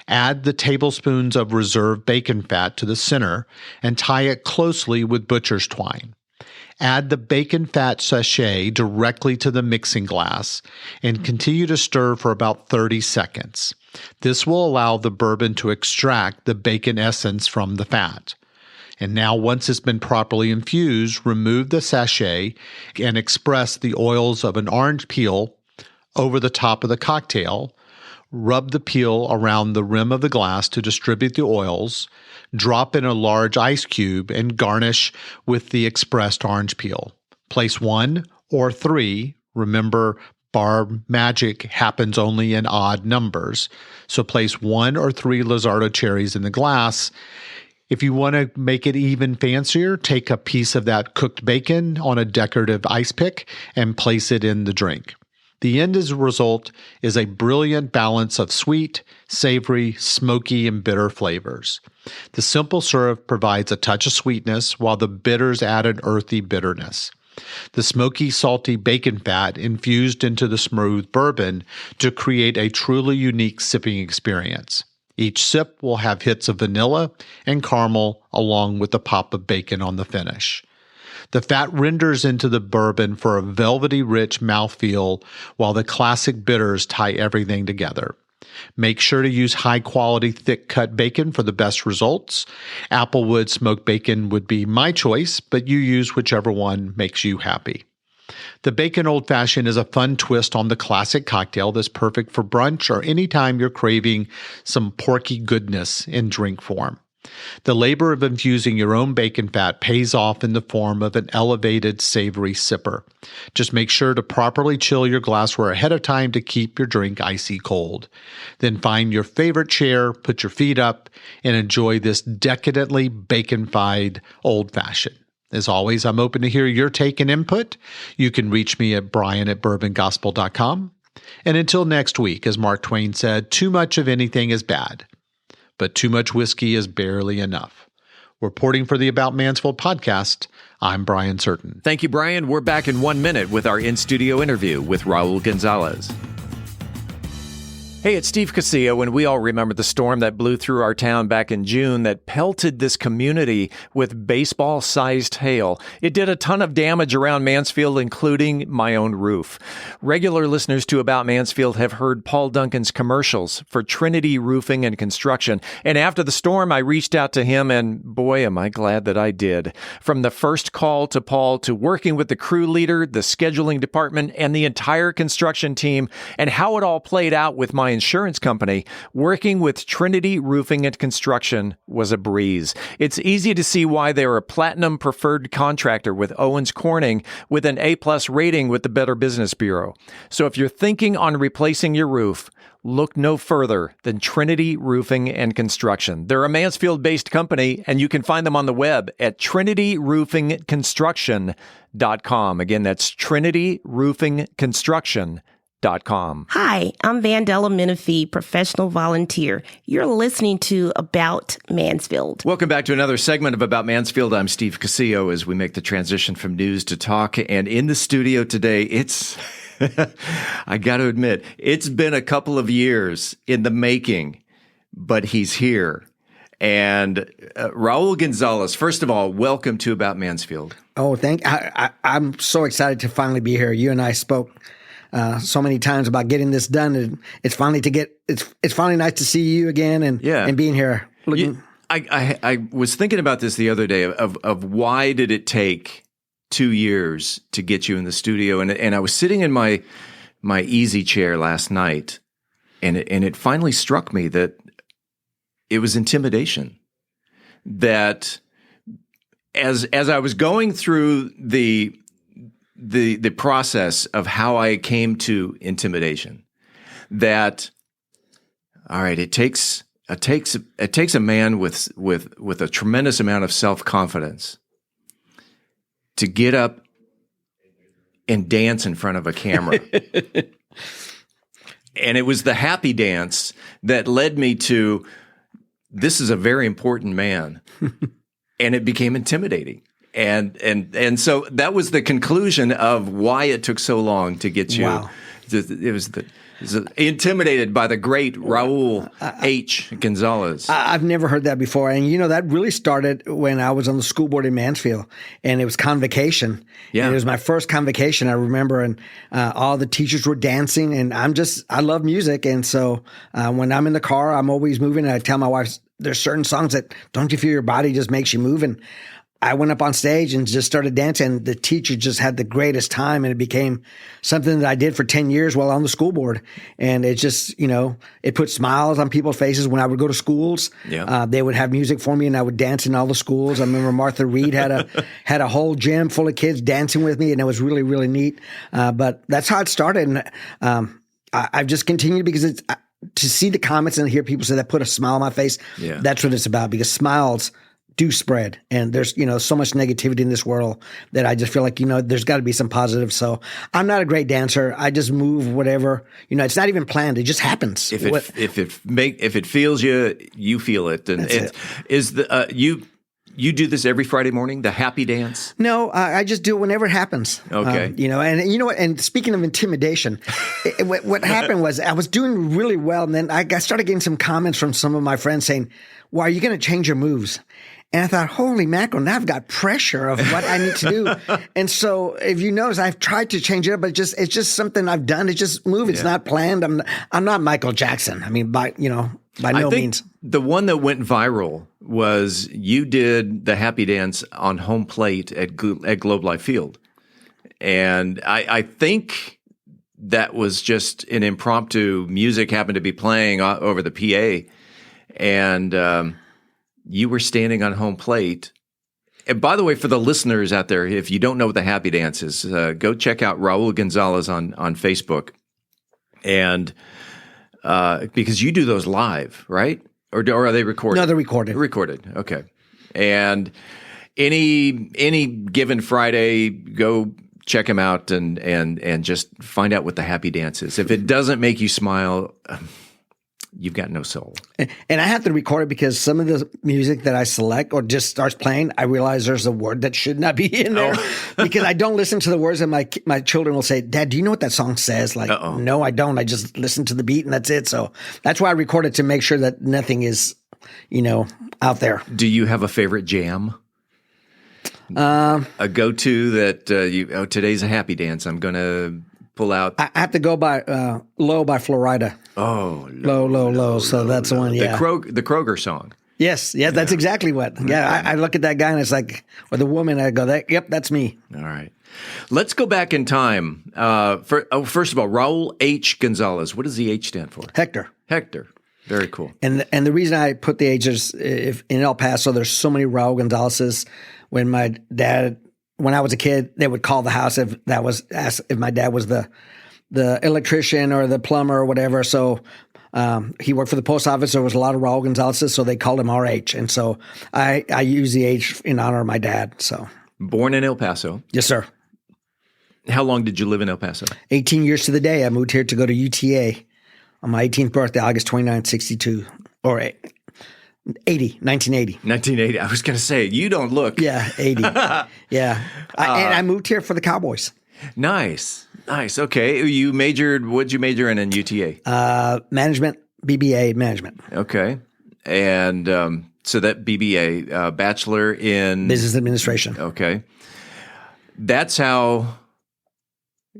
Add the tablespoons of reserved bacon fat to the center and tie it closely with butcher's twine. Add the bacon fat sachet directly to the mixing glass and continue to stir for about 30 seconds. This will allow the bourbon to extract the bacon essence from the fat. And now, once it's been properly infused, remove the sachet and express the oils of an orange peel over the top of the cocktail. Rub the peel around the rim of the glass to distribute the oils. Drop in a large ice cube and garnish with the expressed orange peel. Place 1 or 3. Remember, bar magic happens only in odd numbers. So place 1 or 3 Lizardo cherries in the glass. If you want to make it even fancier, take a piece of that cooked bacon on a decorative ice pick and place it in the drink. The end result is a brilliant balance of sweet, savory, smoky, and bitter flavors. The simple syrup provides a touch of sweetness, while the bitters add an earthy bitterness. The smoky, salty bacon fat infused into the smooth bourbon to create a truly unique sipping experience. Each sip will have hits of vanilla and caramel along with a pop of bacon on the finish. The fat renders into the bourbon for a velvety rich mouthfeel, while the classic bitters tie everything together. Make sure to use high-quality, thick-cut bacon for the best results. Applewood smoked bacon would be my choice, but you use whichever one makes you happy. The Bacon Old Fashioned is a fun twist on the classic cocktail that's perfect for brunch or anytime you're craving some porky goodness in drink form. The labor of infusing your own bacon fat pays off in the form of an elevated, savory sipper. Just make sure to properly chill your glassware ahead of time to keep your drink icy cold. Then find your favorite chair, put your feet up, and enjoy this decadently bacon-fied Old Fashioned. As always, I'm open to hear your take and input. You can reach me at brian@bourbongospel.com. And until next week, as Mark Twain said, too much of anything is bad, but too much whiskey is barely enough. Reporting for the About Mansfield podcast, I'm Brian Certain.
Thank you, Brian. We're back in 1 minute with our in-studio interview with Raul Gonzalez. Hey, it's Steve Casillo, and we all remember the storm that blew through our town back in June that pelted this community with baseball-sized hail. It did a ton of damage around Mansfield, including my own roof. Regular listeners to About Mansfield have heard Paul Duncan's commercials for Trinity Roofing and Construction, and after the storm, I reached out to him, and boy, am I glad that I did. From the first call to Paul to working with the crew leader, the scheduling department, and the entire construction team, and how it all played out with my insurance company, working with Trinity Roofing and Construction was a breeze. It's easy to see why they're a platinum preferred contractor with Owens Corning with an A+ rating with the Better Business Bureau. So if you're thinking on replacing your roof, look no further than Trinity Roofing and Construction. They're a Mansfield-based company, and you can find them on the web at trinityroofingconstruction.com. Again, that's trinityroofingconstruction.com.
Hi, I'm Vandella Menifee, professional volunteer. You're listening to About Mansfield.
Welcome back to another segment of About Mansfield. I'm Steve Casillo as we make the transition from news to talk. And in the studio today, it's... I got to admit, it's been a couple of years in the making, but he's here. And Raul Gonzalez, first of all, welcome to About Mansfield.
Oh, I'm so excited to finally be here. You and I spoke so many times about getting this done, and it's finally nice to see you again and being here.
I was thinking about this the other day of why did it take 2 years to get you in the studio, and I was sitting in my easy chair last night, and it finally struck me that it was intimidation. That as I was going through the process of how I came to intimidation, that all right, it takes a man with a tremendous amount of self-confidence to get up and dance in front of a camera. And it was the happy dance that led me to, this is a very important man. And it became intimidating. And so that was the conclusion of why it took so long to get you.
Wow.
It was intimidated by the great Raul H. Gonzalez.
I've never heard that before. And, that really started when I was on the school board in Mansfield, and it was convocation. Yeah. And it was my first convocation, I remember, and all the teachers were dancing, and I love music. And so when I'm in the car, I'm always moving, and I tell my wife, there's certain songs that don't you feel your body just makes you move. And I went up on stage and just started dancing. The teacher just had the greatest time, and it became something that I did for 10 years while on the school board. And it just, it put smiles on people's faces when I would go to schools. Yeah. They would have music for me, and I would dance in all the schools. I remember Martha Reed had a whole gym full of kids dancing with me, and it was really, really neat. But that's how it started. And I've just continued because it's to see the comments and hear people say that put a smile on my face. Yeah. That's what it's about, because smiles do spread, and there's so much negativity in this world that I just feel like there's got to be some positive. So I'm not a great dancer. I just move whatever, it's not even planned. It just happens.
If it feels you feel it. And you do this every Friday morning, the happy dance?
No, I just do it whenever it happens.
Okay.
And you know what? And speaking of intimidation, what happened was I was doing really well, and then I started getting some comments from some of my friends saying, "Well, are you going to change your moves?" And I thought, holy mackerel, now I've got pressure of what I need to do. And so if you notice, I've tried to change it up, but it's just something I've done. It's just move. It's not planned. I'm not Michael Jackson. I mean, by no means.
The one that went viral was you did the happy dance on home plate at Globe Life Field. And I think that was just an impromptu, music happened to be playing over the PA. And you were standing on home plate. And by the way, for the listeners out there, if you don't know what the happy dance is, go check out Raul Gonzalez on Facebook. And because you do those live, right? Or are they recorded?
No, they're recorded.
Recorded, okay. And any given Friday, go check him out and just find out what the happy dance is. If it doesn't make you smile, you've got no soul.
And I have to record it because some of the music that I select or just starts playing, I realize there's a word that should not be in there because I don't listen to the words, and my children will say, "Dad, do you know what that song says?" Like, no, I don't. I just listen to the beat and that's it. So that's why I record it, to make sure that nothing is, out there.
Do you have a favorite jam? A go-to that today's a happy dance. I'm going to pull out.
I have to go by Low by Florida.
Oh,
low. So that's the one. Yeah,
the Kroger song.
Yes, that's exactly what. Yeah, I look at that guy and it's like, or the woman, I go, yep, that's me.
All right. Let's go back in time. First of all, Raul H. Gonzalez. What does the H stand for?
Hector.
Hector. Very cool.
And the reason I put the H is if in El Paso, there's so many Raul Gonzalez's. When I was a kid, they would call the house if my dad was the electrician or the plumber or whatever. So he worked for the post office. There was a lot of Raul Gonzalez's, so they called him RH. And so I use the H in honor of my dad. So
born in El Paso.
Yes, sir.
How long did you live in El Paso?
18 years to the day. I moved here to go to UTA on my 18th birthday, August 29, 62, or 1980.
1980. I was going to say, you don't look.
Yeah, 80. Yeah. And I moved here for the Cowboys.
Nice. Okay. What'd you major in UTA?
Management, BBA management.
Okay. And so that BBA, Bachelor in
Business Administration.
Okay. That's how,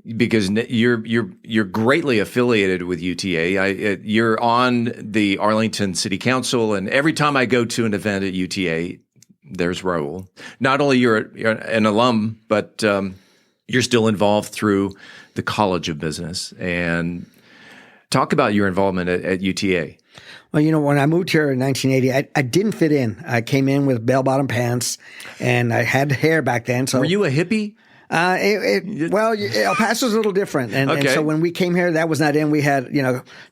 because you're greatly affiliated with UTA. You're on the Arlington City Council, and every time I go to an event at UTA, there's Raul. Not only you're an alum, but you're still involved through the College of Business. And talk about your involvement at UTA.
Well, when I moved here in 1980, I didn't fit in. I came in with bell-bottom pants, and I had hair back then. So
were you a hippie?
El Paso's a little different. And so when we came here, that was not in. We had,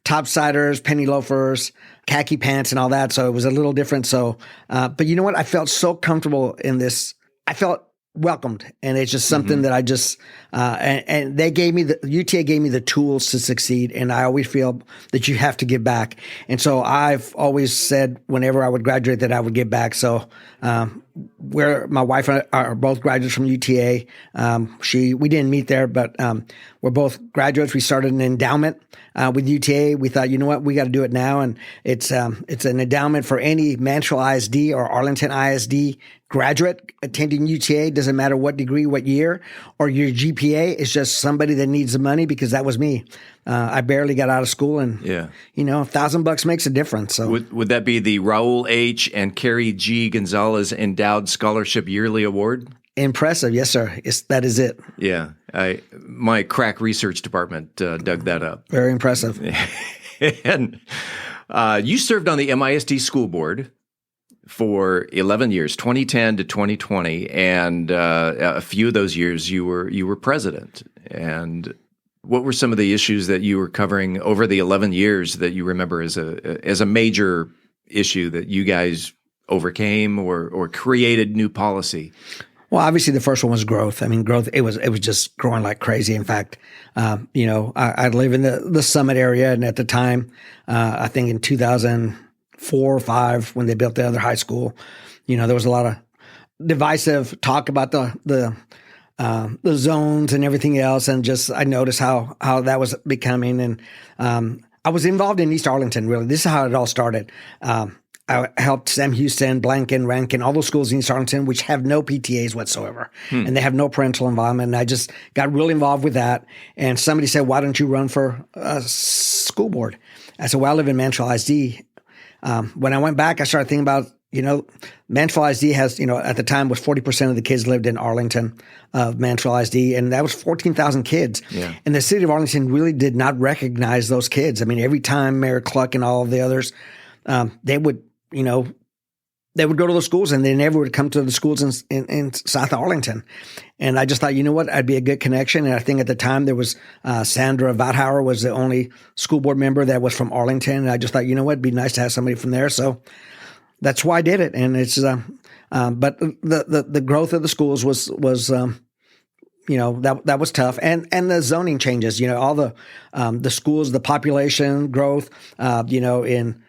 topsiders, penny loafers, khaki pants and all that. So it was a little different. So, but you know what? I felt so comfortable in this. I felt welcomed. And it's just something that I just, and they gave me UTA gave me the tools to succeed. And I always feel that you have to give back. And so I've always said whenever I would graduate that I would give back. So, my wife and I are both graduates from UTA. We didn't meet there, but, we're both graduates. We started an endowment, with UTA. We thought, you know what, we got to do it now. And it's an endowment for any Mansfield ISD or Arlington ISD graduate attending UTA. Doesn't matter what degree, what year, or your GPA. It's just somebody that needs the money, because that was me. I barely got out of school, and $1,000 makes a difference. So
would that be the Raul H. and Carrie G. Gonzalez Endowed Scholarship Yearly Award?
Impressive, yes, sir. That is it.
Yeah, my crack research department dug that up.
Very impressive.
And you served on the MISD school board for 11 years, 2010 to 2020, and a few of those years you were president. And what were some of the issues that you were covering over the 11 years that you remember as a major issue that you guys overcame or created new policy?
Well, obviously the first one was growth. I mean, growth, it was just growing like crazy. In fact, I live in the Summit area, and at the time, I think in 2004 or 5, when they built the other high school, there was a lot of divisive talk about the zones and everything else. And just, I noticed how that was becoming. And, I was involved in East Arlington, really. This is how it all started. I helped Sam Houston, Blanken, Rankin, all those schools in East Arlington, which have no PTAs whatsoever. And they have no parental involvement. And I just got really involved with that. And somebody said, why don't you run for a school board? I said, well, I live in Mansfield ISD. When I went back, I started thinking about, Mansfield ISD has, at the time was 40% of the kids lived in Arlington, Mansfield ISD, and that was 14,000 kids. Yeah. And the city of Arlington really did not recognize those kids. I mean, every time Mayor Cluck and all of the others, they would go to those schools, and they never would come to the schools in South Arlington. And I just thought, you know what, I'd be a good connection. And I think at the time there was Sandra Vauthauer was the only school board member that was from Arlington. And I just thought, you know what, it'd be nice to have somebody from there. So that's why I did it. And it's but the growth of the schools was that was tough. And the zoning changes, all the schools, the population growth, in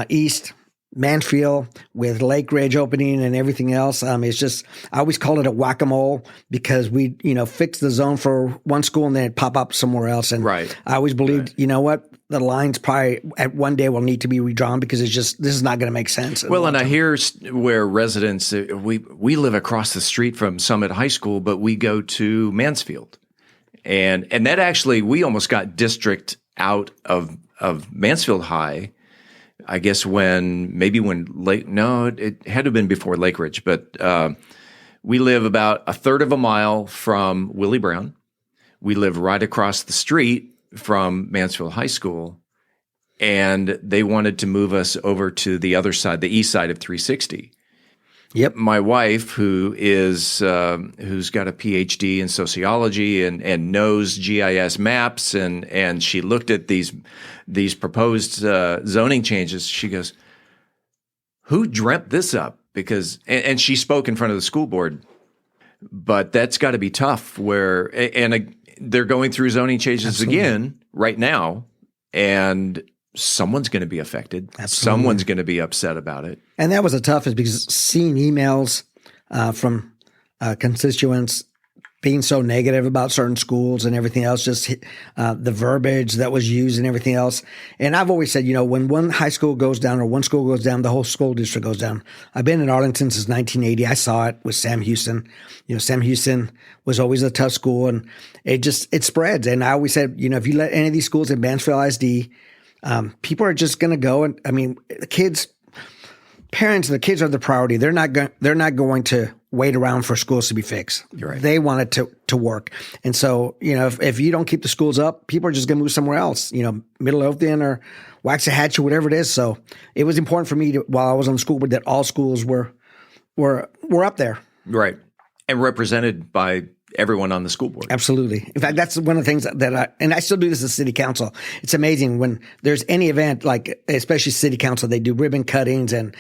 East Mansfield with Lake Ridge opening and everything else. It's just, I always call it a whack-a-mole, because we, fix the zone for one school and then it pop up somewhere else. And I always believed, you know what, the lines probably at one day will need to be redrawn, because this is not going to make sense.
Well, and I hear where residents, we live across the street from Summit High School, but we go to Mansfield. And that actually, we almost got district out of Mansfield High. I guess it had to have been before Lake Ridge, but We live about a third of a mile from Willie Brown. We live right across the street from Mansfield High School, and they wanted to move us over to the other side, the east side of 360.
Yep.
My wife, who's got a PhD in sociology and knows GIS maps, and she looked at these proposed zoning changes. She goes, "Who dreamt this up?" And she spoke in front of the school board. But that's got to be tough. They're going through zoning changes again right now, and someone's going to be affected. Absolutely. Someone's going to be upset about it.
And that was the toughest, because seeing emails from constituents being so negative about certain schools and everything else, just the verbiage that was used and everything else. And I've always said, when one high school goes down or one school goes down, the whole school district goes down. I've been in Arlington since 1980. I saw it with Sam Houston. Sam Houston was always a tough school, and it spreads. And I always said, if you let any of these schools in Mansfield ISD, people are just going to go. And the kids are the priority. They're not going to wait around for schools to be fixed.
Right.
They want it to work. And so, if you don't keep the schools up, people are just going to move somewhere else, Midlothian or Waxahachie, whatever it is. So it was important for me while I was on the school board, that all schools were up there.
Right. And represented by everyone on the school board.
Absolutely. In fact, that's one of the things that I still do this as city council. It's amazing when there's any event, like especially city council, they do ribbon cuttings and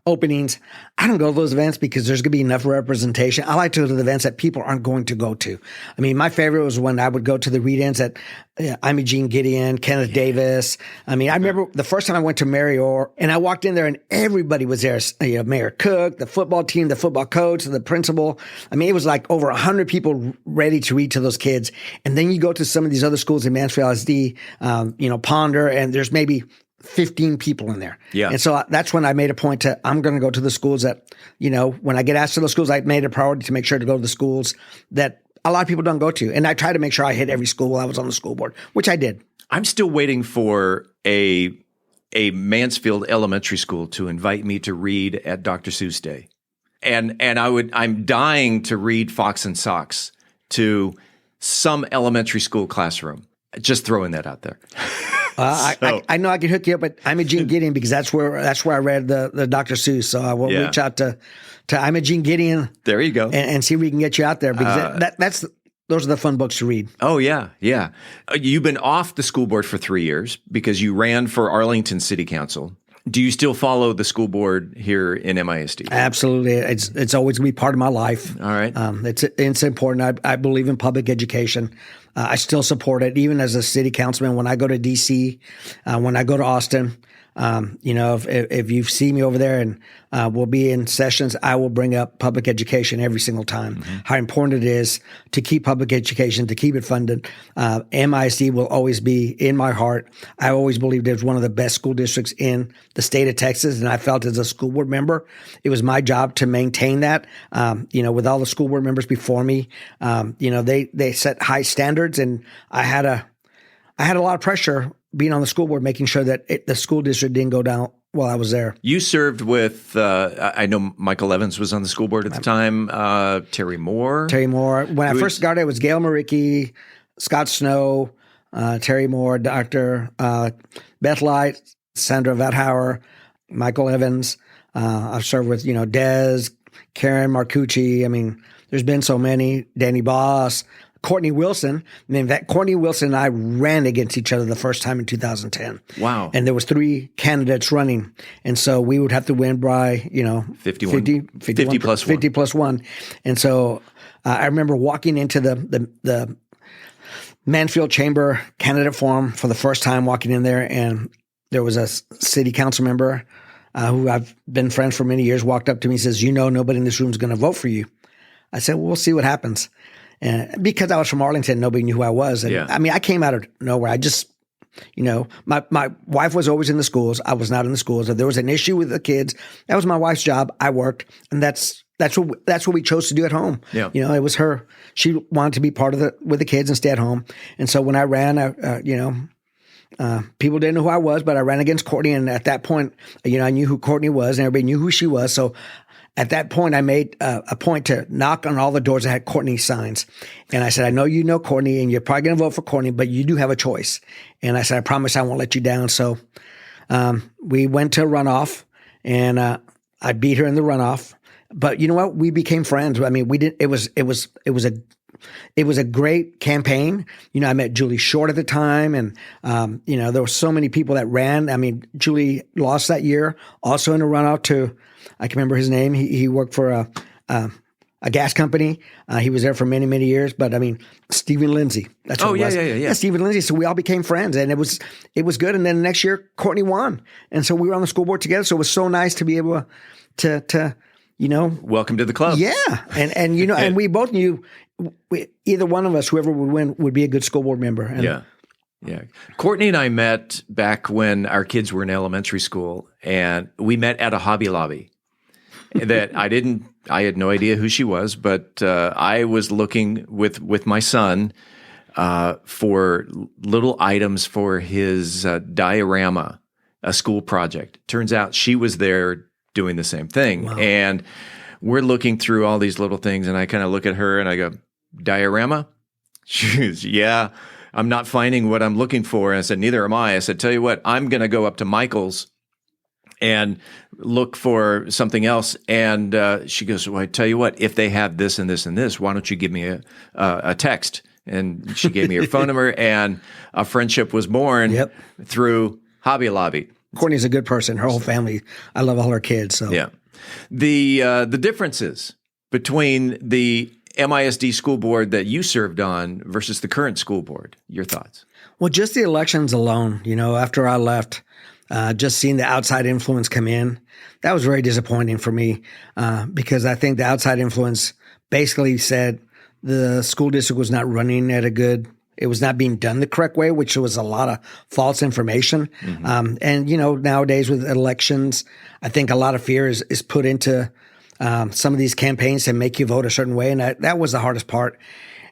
openings. I don't go to those events because there's going to be enough representation. I like to go to the events that people aren't going to go to. My favorite was when I would go to the read-ins at Imogene Gideon, Kenneth Davis. I remember the first time I went to Marior, and I walked in there and everybody was there. Mayor Cook, the football team, the football coach, the principal. It was like over 100 people ready to read to those kids. And then you go to some of these other schools in Mansfield ISD, Ponder, and there's maybe 15 people in there.
Yeah.
And so that's when I made a point I'm going to go to the schools that, when I get asked to those schools, I made a priority to make sure to go to the schools that a lot of people don't go to. And I try to make sure I hit every school while I was on the school board, which I did.
I'm still waiting for a Mansfield elementary school to invite me to read at Dr. Seuss Day. And I'm dying to read Fox and Socks to some elementary school classroom. Just throwing that out there.
I know I can hook you up, but Imogene Gideon, because that's where I read the Dr. Seuss. So I will reach out to Imogene Gideon.
There you go,
and see if we can get you out there, because those are the fun books to read.
Oh yeah, yeah. You've been off the school board for 3 years because you ran for Arlington City Council. Do you still follow the school board here in MISD?
Absolutely. It's always going to be part of my life.
All right.
It's important. I believe in public education. I still support it, even as a city councilman. When I go to D.C., when I go to Austin, if you see me over there and we'll be in sessions, I will bring up public education every single time, how important it is to keep public education, to keep it funded. MISD will always be in my heart. I always believed it was one of the best school districts in the state of Texas, and I felt as a school board member, it was my job to maintain that. With all the school board members before me, they set high standards, and I had a lot of pressure being on the school board, making sure that the school district didn't go down while I was there.
You served with, I know Michael Evans was on the school board at the time, Terry Moore.
When I first started, it was Gail Maricki, Scott Snow, Terry Moore, Dr. Beth Light, Sandra Vathauer, Michael Evans. I've served with, Dez, Karen Marcucci. There's been so many, Danny Boss, Courtney Wilson. Courtney Wilson and I ran against each other the first time in 2010.
Wow.
And there was 3 candidates running. And so we would have to win by, 50 plus 1. And so I remember walking into the Mansfield Chamber candidate forum for the first time, walking in there, and there was a city council member who I've been friends for many years, walked up to me and says, nobody in this room is going to vote for you. I said, well, we'll see what happens. And because I was from Arlington, nobody knew who I was. And I came out of nowhere. I just, my wife was always in the schools. I was not in the schools. If there was an issue with the kids, that was my wife's job. I worked, and that's what we chose to do at home.
Yeah.
It was her. She wanted to be part of with the kids and stay at home. And so when I ran, people didn't know who I was, but I ran against Courtney. And at that point, I knew who Courtney was, and everybody knew who she was. So at that point, I made a point to knock on all the doors that had Courtney signs. And I said, I know you know Courtney and you're probably going to vote for Courtney, but you do have a choice. And I said, I promise I won't let you down. So we went to a runoff and I beat her in the runoff. But you know what? We became friends. I mean, we did. It was a great campaign. You know, I met Julie Short at the time, and you know, there were so many people that ran. I mean, Julie lost that year, also in a runoff to, I can remember his name. He worked for a gas company. He was there for many, many years. But I mean, Stephen Lindsay. That's what it was. Yeah, Stephen Lindsay. So we all became friends, and it was good. And then the next year, Courtney won, and so we were on the school board together. So it was so nice to be able to you know,
welcome to the club.
Yeah, and you know, and we both knew either one of us, whoever would win, would be a good school board member. And
yeah. Courtney and I met back when our kids were in elementary school, and we met at a Hobby Lobby. That I had no idea who she was, but I was looking with my son for little items for his diorama, a school project. Turns out she was there doing the same thing. Wow. And we're looking through all these little things, and I kind of look at her and I go, diorama? She goes, yeah, I'm not finding what I'm looking for. And I said, neither am I. I said, tell you what, I'm going to go up to Michael's and look for something else. And she goes, well, I tell you what, if they have this and this and this, why don't you give me a text? And she gave me her phone number, and a friendship was born through Hobby Lobby.
Courtney's a good person. Her whole family, I love all her kids. So
yeah, the differences between the MISD school board that you served on versus the current school board. Your thoughts?
Well, just the elections alone. You know, after I left, just seeing the outside influence come in, that was very disappointing for me because I think the outside influence basically said the school district was not running at it was not being done the correct way, which was a lot of false information. Mm-hmm. And, you know, nowadays with elections, I think a lot of fear is put into some of these campaigns to make you vote a certain way. And that was the hardest part.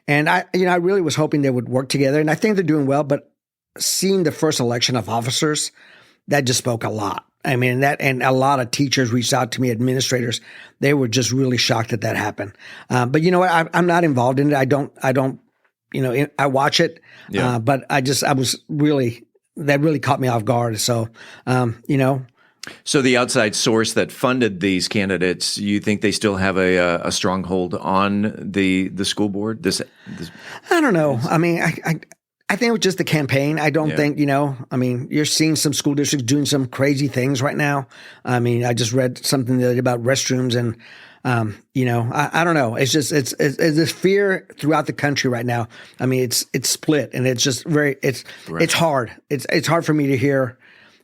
And I really was hoping they would work together. And I think they're doing well, but seeing the first election of officers, that just spoke a lot. I mean, and a lot of teachers reached out to me, administrators. They were just really shocked that happened. But you know what? I'm not involved in it. I don't. You know, I watch it, but that really caught me off guard. So, you know.
So the outside source that funded these candidates, you think they still have a stronghold on the school board? This
I don't know. I mean, I think it was just the campaign. I don't think, you know, I mean, you're seeing some school districts doing some crazy things right now. I mean, I just read something the other day about restrooms and, you know, I don't know. It's just, it's this fear throughout the country right now. I mean, it's split, and it's just it's hard. It's hard for me to hear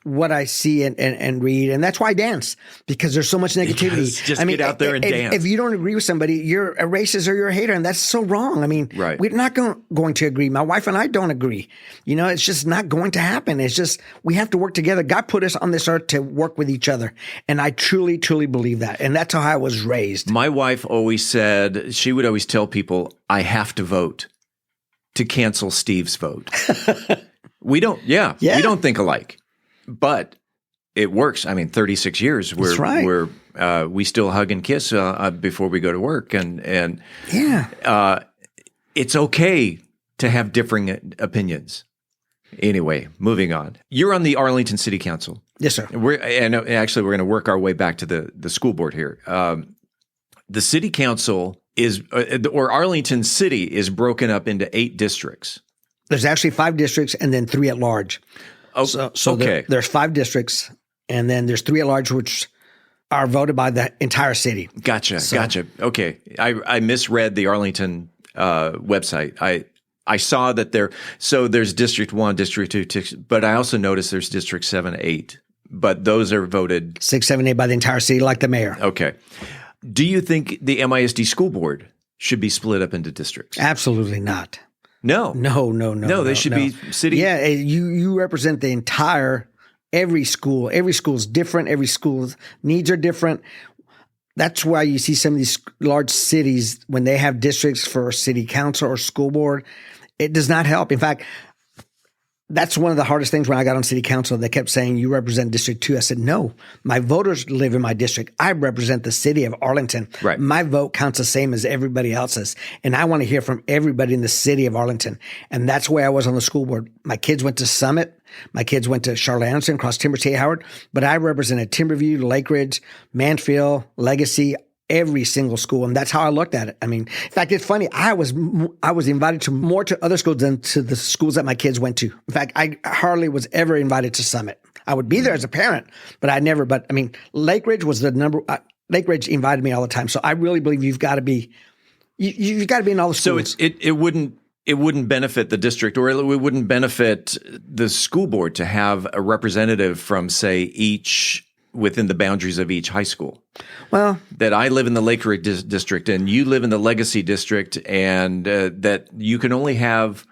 what I see and read. And that's why I dance, because there's so much negativity.
Just get out there and dance.
If you don't agree with somebody, you're a racist or you're a hater. And that's so wrong. I mean, we're not going to agree. My wife and I don't agree. You know, it's just not going to happen. It's just, we have to work together. God put us on this earth to work with each other. And I truly, truly believe that. And that's how I was raised.
My wife always said, she would always tell people, I have to vote to cancel Steve's vote. We don't think alike. But it works. I mean, 36 years. We still hug and kiss before we go to work, and it's okay to have differing opinions. Anyway, moving on. You're on the Arlington City Council.
Yes, sir.
We're going to work our way back to the school board here. The City Council or Arlington City is broken up into 8 districts.
There's actually 5 districts and then 3 at large.
Oh,
so
okay.
There's 5 districts, and then there's 3 at large, which are voted by the entire city.
Gotcha. Okay. I misread the Arlington website. I saw that there's District 1, District 2, but I also noticed there's District 7, 8, but those are voted
6, 7, 8 by the entire city, like the mayor.
Okay. Do you think the MISD school board should be split up into districts?
Absolutely not.
No.
No,
they should be city.
Yeah, you represent the entire, every school. Every school is different. Every school's needs are different. That's why you see some of these large cities, when they have districts for city council or school board, it does not help. In fact, that's one of the hardest things when I got on city council. They kept saying, you represent District 2. I said, no, my voters live in my district. I represent the city of Arlington.
Right.
My vote counts the same as everybody else's. And I want to hear from everybody in the city of Arlington. And that's where I was on the school board. My kids went to Summit. My kids went to Charlotte Anderson, Cross Timber, T. Howard. But I represented Timberview, Lake Ridge, Mansfield, Legacy, every single school. And that's how I looked at it. I mean, in fact, it's funny. I was invited more to other schools than to the schools that my kids went to. In fact, I hardly was ever invited to Summit. I would be there as a parent, but Lake Ridge was Lake Ridge invited me all the time. So I really believe you've got to be in all the schools.
So it wouldn't benefit the district, or it wouldn't benefit the school board to have a representative from, say, each within the boundaries of each high school.
Well,
that I live in the Lake Ridge district and you live in the Legacy district, and that you can only have,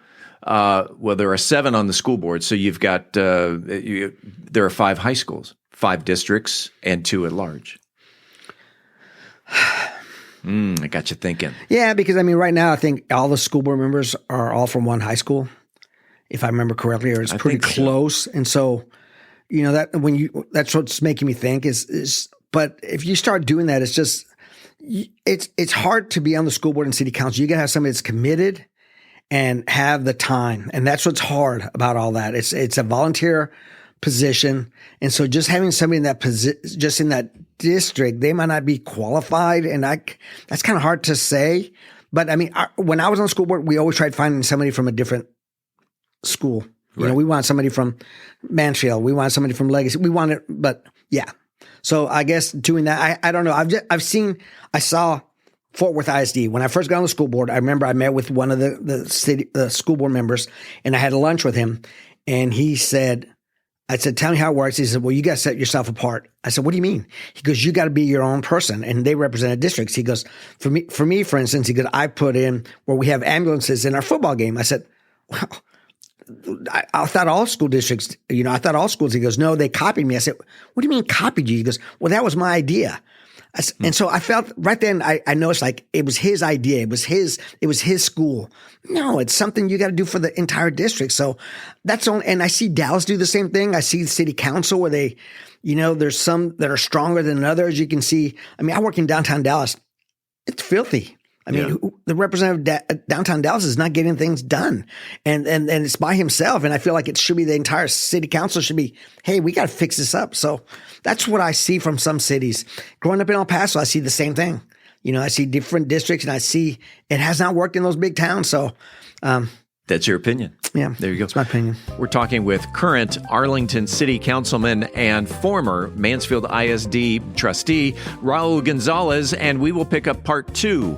there are 7 on the school board. So you've got, there are 5 high schools, 5 districts, and 2 at large. I got you thinking.
Yeah, because right now I think all the school board members are all from one high school, if I remember correctly, or it's pretty close. So. And so, that's what's making me think is, but if you start doing that, it's just, it's hard to be on the school board and city council. You got to have somebody that's committed and have the time. And that's what's hard about all that. It's a volunteer position. And so just having somebody in that just in that district, they might not be qualified. And that's kind of hard to say. But when I was on the school board, we always tried finding somebody from a different school. Right. We want somebody from Mansfield. We want somebody from Legacy. But yeah. So I guess doing that, I don't know. I saw Fort Worth ISD. When I first got on the school board, I remember I met with one of the school board members, and I had lunch with him, and I said, tell me how it works. He said, well, you got to set yourself apart. I said, what do you mean? He goes, you got to be your own person. And they represented districts. He goes, for me, for instance, he goes, I put in where we have ambulances in our football game. I said, well, I thought all school districts, I thought all schools. He goes, no, they copied me. I said, what do you mean copied you? He goes, well, that was my idea. And so I felt right then, I noticed like it was his idea. It was his school. No, it's something you got to do for the entire district. So that's on. And I see Dallas do the same thing. I see the city council where they, there's some that are stronger than others. You can see, I work in downtown Dallas. It's filthy. The representative downtown Dallas is not getting things done, and it's by himself. And I feel like it should be the entire city council should be, hey, we got to fix this up. So that's what I see from some cities. Growing up in El Paso, I see the same thing. I see different districts, and I see it has not worked in those big towns. So
that's your opinion.
Yeah,
there you go.
That's my opinion.
We're talking with current Arlington City Councilman and former Mansfield ISD trustee Raul Gonzalez, and we will pick up part 2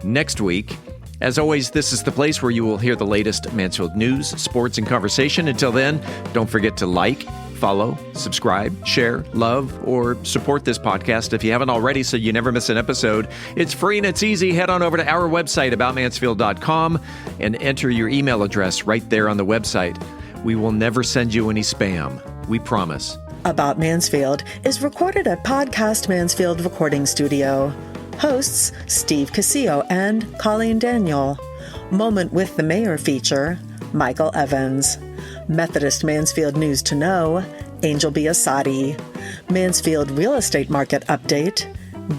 next week. As always, this is the place where you will hear the latest Mansfield news, sports, and conversation. Until then, don't forget to like, follow, subscribe, share, love, or support this podcast if you haven't already so you never miss an episode. It's free and it's easy. Head on over to our website, aboutmansfield.com, and enter your email address right there on the website. We will never send you any spam. We promise.
About Mansfield is recorded at Podcast Mansfield Recording Studio. Hosts Steve Casillo and Colleen Daniel. Moment with the Mayor feature Michael Evans. Methodist Mansfield News to Know, Angel Biasatti. Mansfield Real Estate Market Update,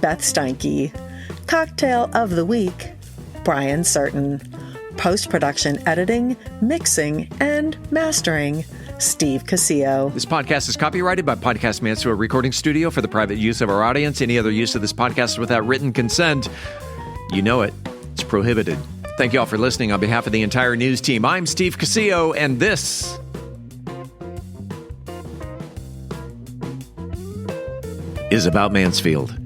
Beth Steinke. Cocktail of the Week, Brian Certain. Post-production editing, mixing, and mastering, Steve Casillo.
This podcast is copyrighted by Podcast Mansfield Recording Studio for the private use of our audience. Any other use of this podcast without written consent, it's prohibited. Thank you all for listening. On behalf of the entire news team, I'm Steve Casillo, and this is About Mansfield.